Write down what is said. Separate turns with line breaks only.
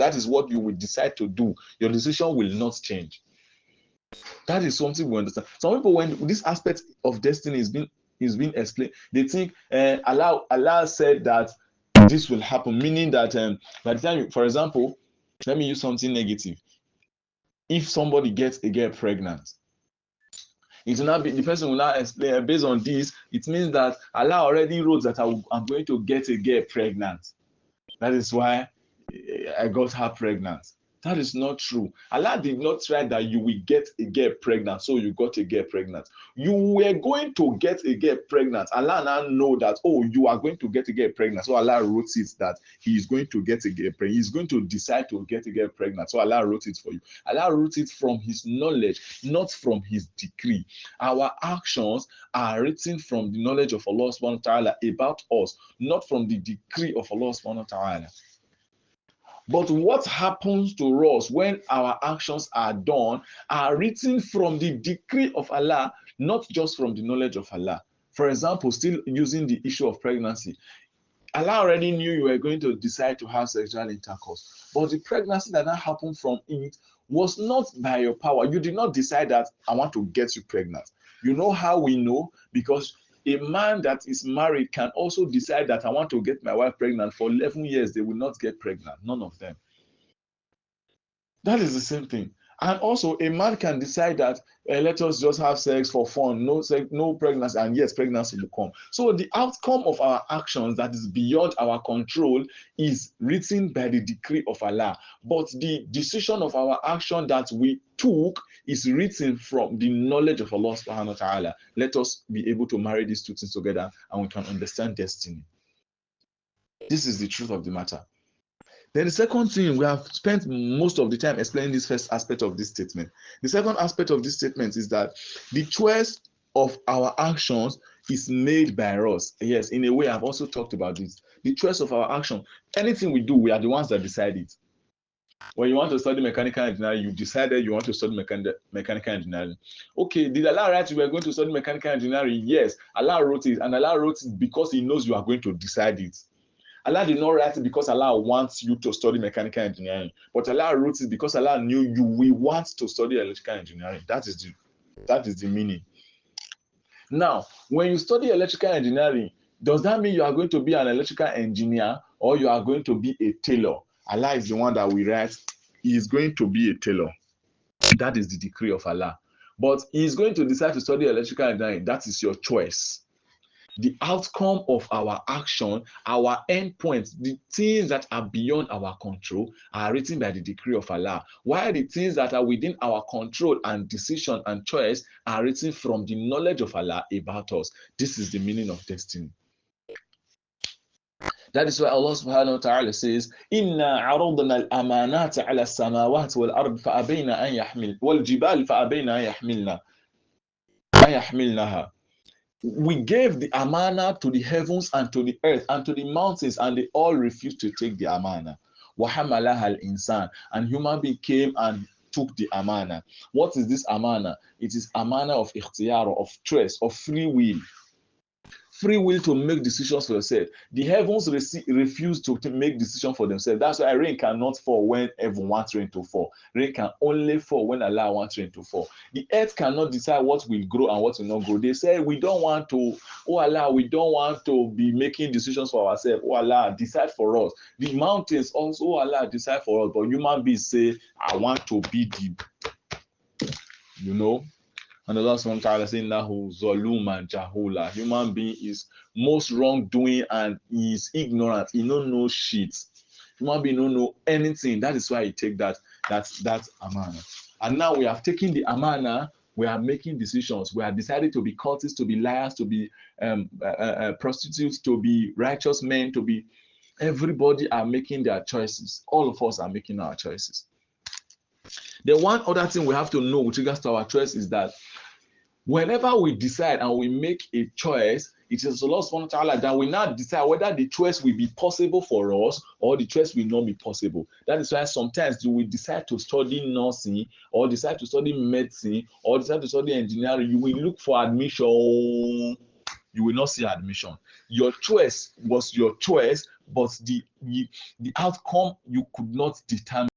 that is what you will decide to do. Your decision will not change. That is something we understand. Some people, when this aspect of destiny is being explained, they think Allah said that this will happen, meaning that by the time, for example, let me use something negative. If somebody gets a girl pregnant, it will not be, the person will not explain based on this. It means that Allah already wrote that I'm going to get a girl pregnant. That is why I got her pregnant. That is not true. Allah did not write that you will get a girl pregnant, so you got a girl pregnant. You were going to get a girl pregnant. Allah now know that, oh, you are going to get a girl pregnant. So Allah wrote it that he is going to get a girl pregnant. He's going to decide to get a girl pregnant. So Allah wrote it for you. Allah wrote it from his knowledge, not from his decree. Our actions are written from the knowledge of Allah subhanahu wa ta'ala about us, not from the decree of Allah subhanahu wa ta'ala. But what happens to us when our actions are done are written from the decree of Allah, not just from the knowledge of Allah. For example, still using the issue of pregnancy, Allah already knew you were going to decide to have sexual intercourse, but the pregnancy that happened from it was not by your power. You did not decide that I want to get you pregnant. You know how we know? Because a man that is married can also decide that I want to get my wife pregnant. For 11 years, they will not get pregnant. None of them. That is the same thing. And also, a man can decide that let us just have sex for fun, no sex, no pregnancy, and yes, pregnancy will come. So the outcome of our actions that is beyond our control is written by the decree of Allah. But the decision of our action that we took is written from the knowledge of Allah subhanahu wa ta'ala. Let us be able to marry these two things together and we can understand destiny. This is the truth of the matter. Then the second thing, we have spent most of the time explaining this first aspect of this statement. The second aspect of this statement is that the choice of our actions is made by us. Yes, in a way, I've also talked about this. The choice of our action, anything we do, we are the ones that decide it. When you want to study mechanical engineering, you decided you want to study mechanical engineering. Okay, did Allah write you were going to study mechanical engineering? Yes, Allah wrote it, and Allah wrote it because He knows you are going to decide it. Allah did not write it because Allah wants you to study mechanical engineering, but Allah wrote it because Allah knew you will want to study electrical engineering. That is the meaning. Now, when you study electrical engineering, does that mean you are going to be an electrical engineer or you are going to be a tailor? Allah is the one that we write. He is going to be a tailor. That is the decree of Allah. But He is going to decide to study electrical engineering. That is your choice. The outcome of our action, our endpoints, the things that are beyond our control are written by the decree of Allah, while the things that are within our control and decision and choice are written from the knowledge of Allah about us. This is the meaning of destiny. That is why Allah subhanahu wa ta'ala says, Inna aradna al-amanata ala samawati wal-ard fa'abayna an yahmil wal-jibal fa'abayna an yahmilnaha. We gave the amana to the heavens and to the earth and to the mountains, and they all refused to take the amana. وَحَمَلَهَا الْإِنسَانِ, and human being came and took the amana. What is this amana? It is amana of ikhtiyar, of choice, of free will. Free will to make decisions for yourself. The heavens refuse to make decisions for themselves. That's why rain cannot fall when everyone wants rain to fall. Rain can only fall when Allah wants rain to fall. The earth cannot decide what will grow and what will not grow. They say, we don't want to, oh Allah, we don't want to be making decisions for ourselves. Oh Allah, decide for us. The mountains also, oh Allah, decide for us. But human beings say, I want to be the, you know. And Allah subhanahu wa ta'ala saying, Nahu Zoluman Jahula. Human being is most wrongdoing and he is ignorant. He don't know shit. Human being don't know anything. That is why he take that amana. And now we have taken the amana, we are making decisions. We have decided to be cultists, to be liars, to be prostitutes, to be righteous men, to be, everybody are making their choices. All of us are making our choices. The one other thing we have to know with regards to our choice is that whenever we decide and we make a choice, it is Allah subhanahu wa ta'ala that will now decide whether the choice will be possible for us or the choice will not be possible. That is why sometimes you will decide to study nursing or decide to study medicine or decide to study engineering. You will look for admission. You will not see admission. Your choice was your choice, but the outcome you could not determine.